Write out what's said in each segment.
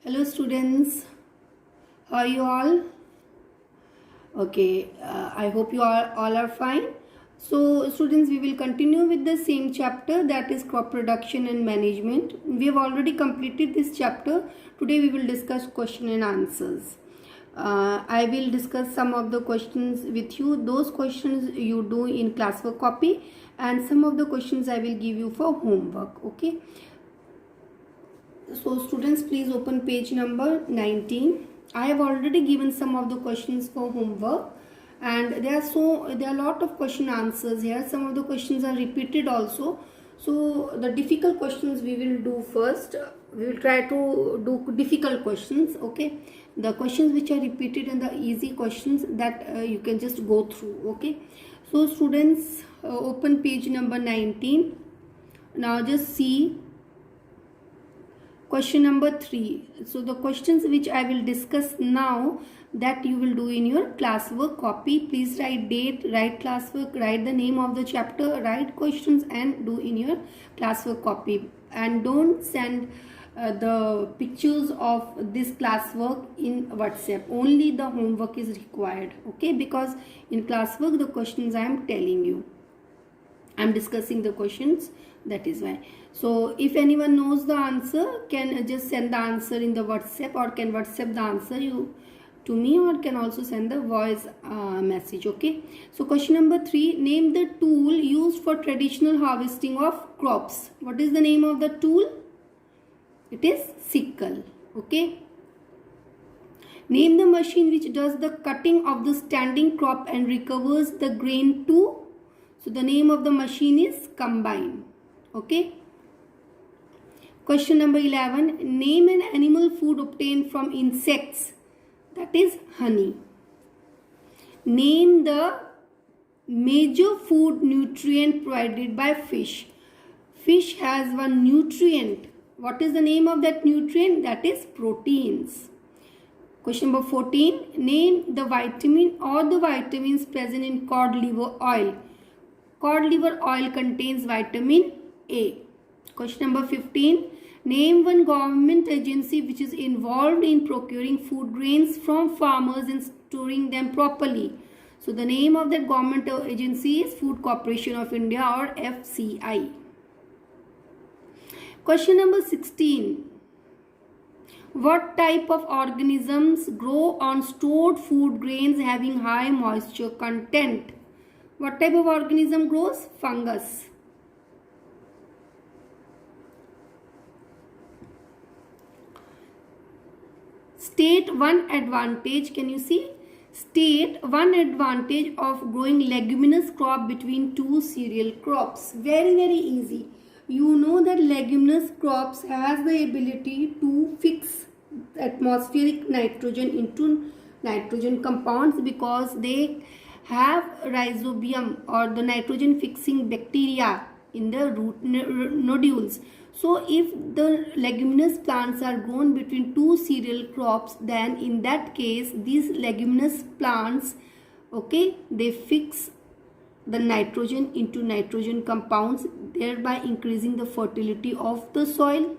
Hello students, how are you all? Okay, I hope you all are fine. So students, we will continue with the same chapter, that is crop production and management. We have already completed this chapter. Today we will discuss question and answers. I will discuss some of the questions with you. Those questions you do in classwork copy, and some of the questions I will give you for homework. Okay. So students, please open page number 19. I have already given some of the questions for homework, and there are a lot of question answers here. Some of the questions are repeated also. So the difficult questions we will do first. We will try to do difficult questions. Okay, the questions which are repeated and the easy questions that you can just go through. Okay, so students, open page number 19. Now just see question number 3. So the questions which I will discuss now, that you will do in your classwork copy. Please write date, write classwork, write the name of the chapter, write questions and do in your classwork copy. And don't send the pictures of this classwork in WhatsApp. Only the homework is required. Okay, because in classwork the questions I am telling you, I am discussing the questions, that is why. So if anyone knows the answer, can just send the answer in the WhatsApp, or can WhatsApp the answer you to me, or can also send the voice message. Okay, so question number 3, name the tool used for traditional harvesting of crops. What is the name of the tool? It is sickle. Okay, name the machine which does the cutting of the standing crop and recovers the grain too. So the name of the machine is combine. Okay. Question number 11. Name an animal food obtained from insects. That is honey. Name the major food nutrient provided by fish. Fish has one nutrient. What is the name of that nutrient? That is proteins. Question number 14. Name the vitamin or the vitamins present in cod liver oil. Cod liver oil contains vitamin A. Question number 15. Name one government agency which is involved in procuring food grains from farmers and storing them properly. So the name of that government agency is Food Corporation of India, or FCI. Question number 16. What type of organisms grow on stored food grains having high moisture content? What type of organism grows? Fungus. State one advantage. Can you see? State one advantage of growing leguminous crop between two cereal crops. Very easy. You know that leguminous crops has the ability to fix atmospheric nitrogen into nitrogen compounds, because they have rhizobium, or the nitrogen fixing bacteria in the root nodules. So if the leguminous plants are grown between two cereal crops, then in that case these leguminous plants, okay, they fix the nitrogen into nitrogen compounds, thereby increasing the fertility of the soil.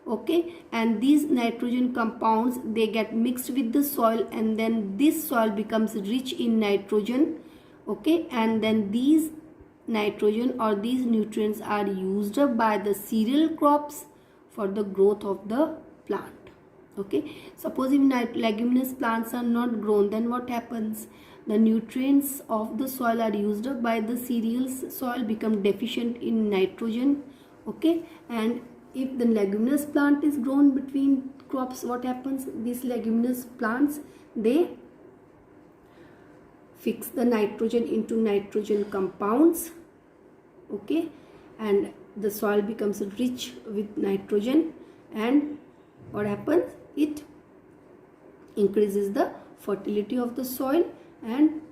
Okay, and these nitrogen compounds, they get mixed with the soil, and then this soil becomes rich in nitrogen. Okay, and then these nitrogen or these nutrients are used up by the cereal crops for the growth of the plant. Okay, suppose if leguminous plants are not grown, then what happens? The nutrients of the soil are used up by the cereals. Soil become deficient in nitrogen. Okay, and if the leguminous plant is grown between crops, what happens? These leguminous plants, they fix the nitrogen into nitrogen compounds. Okay, and the soil becomes rich with nitrogen, and what happens? It increases the fertility of the soil, and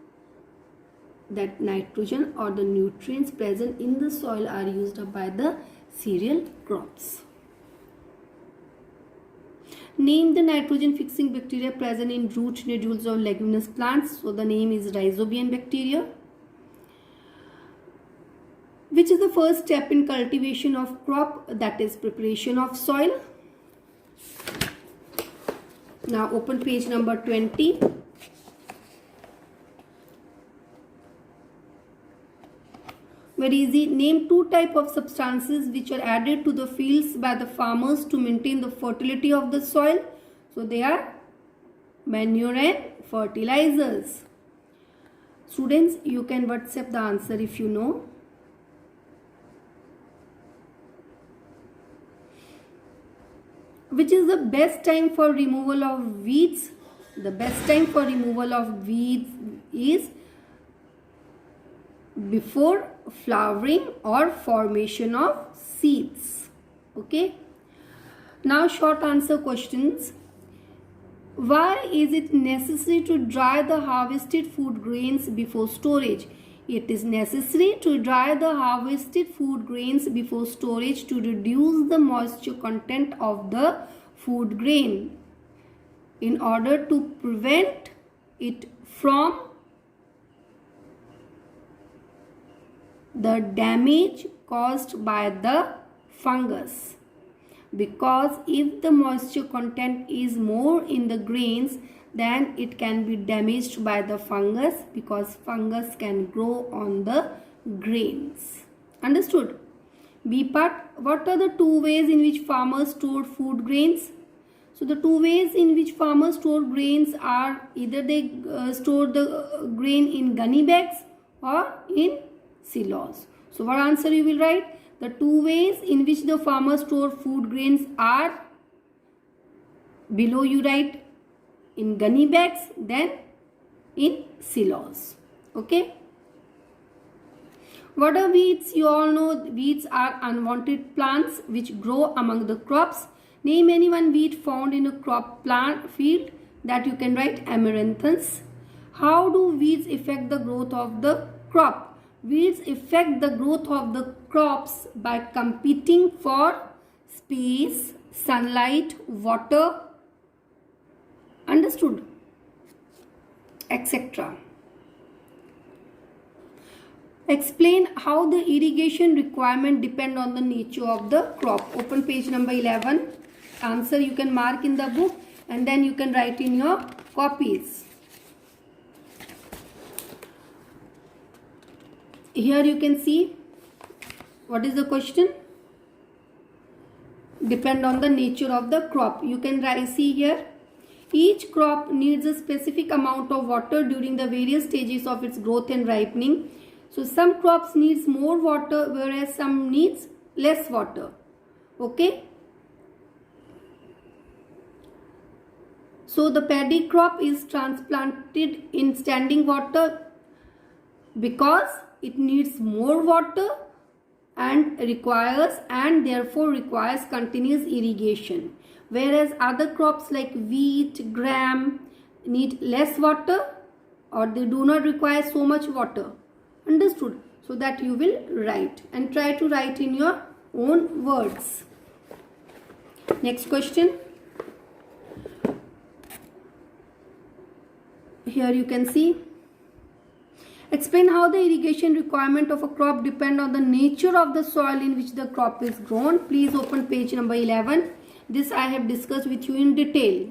that nitrogen or the nutrients present in the soil are used up by the cereal crops. Name the nitrogen fixing bacteria present in root nodules of leguminous plants. So the name is rhizobium bacteria. Which is the first step in cultivation of crop? That is preparation of soil. Now open page number 20. Very easy. Name two types of substances which are added to the fields by the farmers to maintain the fertility of the soil. So they are manure and fertilizers. Students, you can WhatsApp the answer if you know. Which is the best time for removal of weeds? The best time for removal of weeds is before flowering or formation of seeds. Okay. Now short answer questions. Why is it necessary to dry the harvested food grains before storage? It is necessary to dry the harvested food grains before storage to reduce the moisture content of the food grain in order to prevent it from the damage caused by the fungus. Because if the moisture content is more in the grains, then it can be damaged by the fungus, because fungus can grow on the grains. Understood? B part. What are the two ways in which farmers store food grains? So the two ways in which farmers store grains are either they store the grain in gunny bags or in silos. So what answer you will write? The two ways in which the farmers store food grains are, below you write, in gunny bags, then in silos. Okay. What are weeds? You all know weeds are unwanted plants which grow among the crops. Name any one weed found in a crop plant field. That you can write amaranthus. How do weeds affect the growth of the crop? Weeds affect the growth of the crops by competing for space, sunlight, water, understood, etc. Explain how the irrigation requirement depend on the nature of the crop. Open page number 11. Answer you can mark in the book and then you can write in your copies. Here you can see what is the question. Depend on the nature of the crop. You can see here. Each crop needs a specific amount of water during the various stages of its growth and ripening. So some crops needs more water whereas some needs less water. Okay. So the paddy crop is transplanted in standing water because it needs more water and therefore requires continuous irrigation. Whereas other crops like wheat, gram need less water or they do not require so much water. Understood? So that you will write and try to write in your own words. Next question. Here you can see. Explain how the irrigation requirement of a crop depend on the nature of the soil in which the crop is grown. Please open page number 11. This I have discussed with you in detail.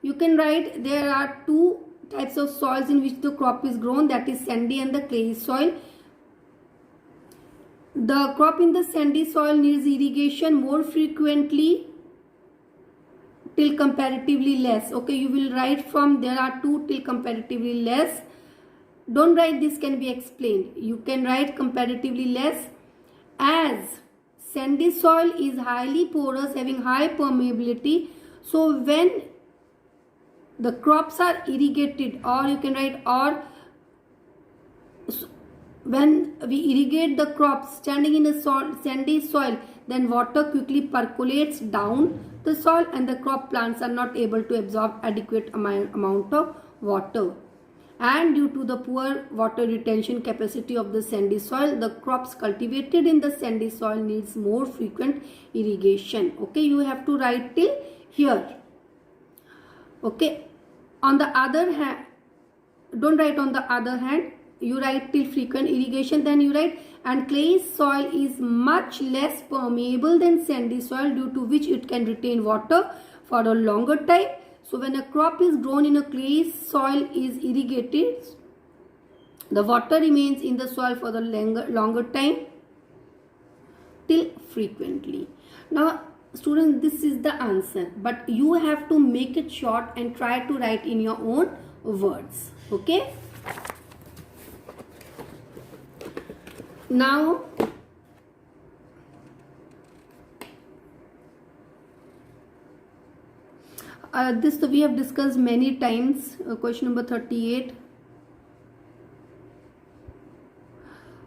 You can write there are two types of soils in which the crop is grown, that is sandy and the clay soil. The crop in the sandy soil needs irrigation more frequently till comparatively less. Okay, you will write from there are two till comparatively less. Don't write this can be explained. You can write comparatively less, as sandy soil is highly porous, having high permeability. So when the crops are irrigated, or you can write or when we irrigate the crops standing in a sandy soil, then water quickly percolates down the soil and the crop plants are not able to absorb adequate amount of water. And due to the poor water retention capacity of the sandy soil, the crops cultivated in the sandy soil needs more frequent irrigation. Okay, you have to write till here. Okay, on the other hand, don't write on the other hand, you write till frequent irrigation, then you write and clay soil is much less permeable than sandy soil, due to which it can retain water for a longer time. So when a crop is grown in a clay soil is irrigated, the water remains in the soil for the longer time till frequently. Now students, this is the answer, but you have to make it short and try to write in your own words. Okay. Now this we have discussed many times. Question number 38.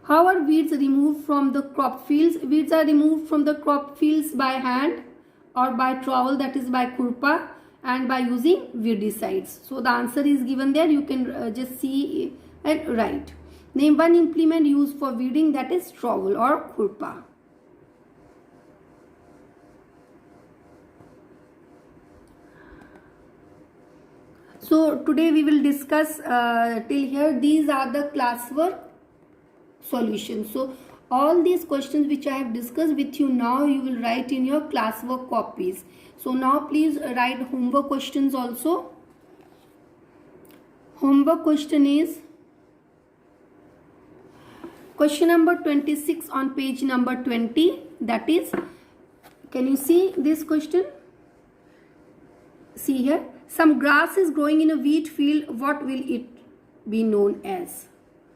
How are weeds removed from the crop fields? Weeds are removed from the crop fields by hand or by trowel, that is by kurpa, and by using weedicides. So the answer is given there. You can just see and write. Name one implement used for weeding, that is trowel or kurpa. So today we will discuss till here. These are the classwork solutions. So all these questions which I have discussed with you now, you will write in your classwork copies. So now please write homework questions also. Homework question is question number 26 on page number 20. That is, can you see this question? See here, some grass is growing in a wheat field. What will it be known as?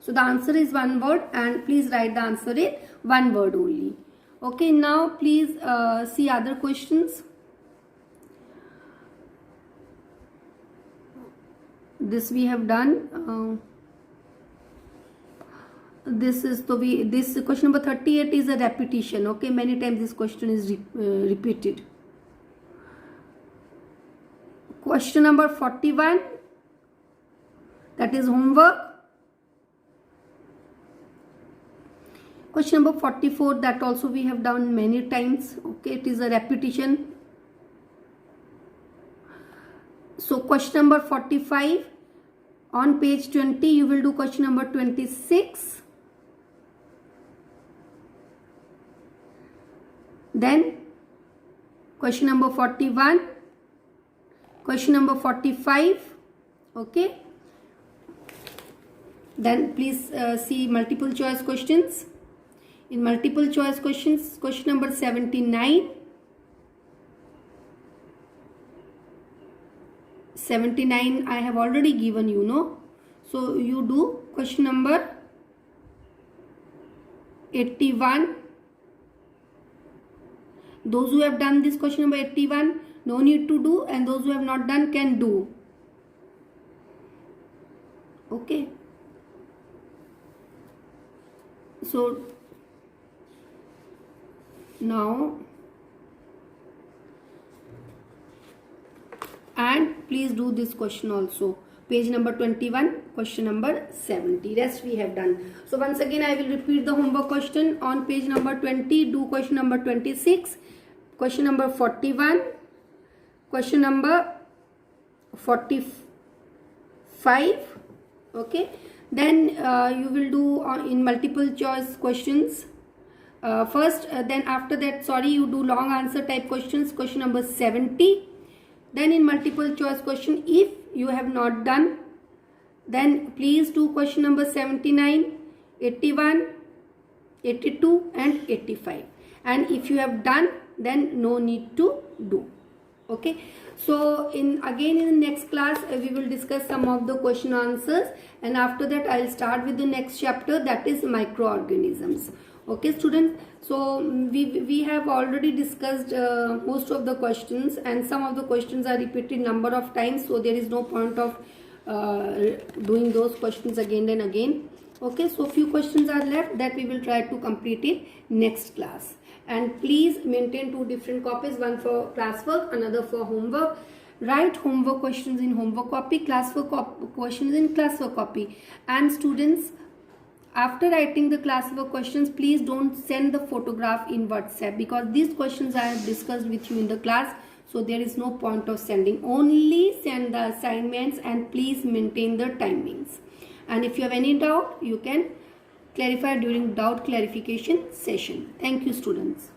So the answer is one word, and please write the answer in one word only. Okay, now please see other questions. This we have done. This is this question number 38 is a repetition. Okay, many times this question is repeated. Question number 41, that is homework. Question number 44, that also we have done many times. Okay, it is a repetition. So question number 45 on page 20, you will do question number 26. Then question number 41, question number 45. Okay, then please see multiple choice questions. In multiple choice questions, question number 79. 79 I have already given you, no? So you do question number 81. Those who have done this question number 81, no need to do, and those who have not done can do. Okay. So now, and please do this question also, page number 21, question number 70. Rest we have done. So once again I will repeat the homework question. On page number 20, do question number 26, question number 41, question number 45. Okay, then you will do in multiple choice questions. First, then after that, you do long answer type questions, question number 70. Then in multiple choice question, if you have not done, then please do question number 79, 81, 82 and 85. And if you have done, then no need to do. Okay. So in the next class, we will discuss some of the question answers, and after that I will start with the next chapter, that is microorganisms. Okay students, so we have already discussed most of the questions, and some of the questions are repeated number of times, so there is no point of doing those questions again and again. Okay, so few questions are left that we will try to complete in next class. And please maintain two different copies, one for classwork, another for homework. Write homework questions in homework copy, classwork questions in classwork copy. And students, after writing the classwork questions, please don't send the photograph in WhatsApp, because these questions I have discussed with you in the class, so there is no point of sending. Only send the assignments, and please maintain the timings. And if you have any doubt, you can clarify during doubt clarification session. Thank you students.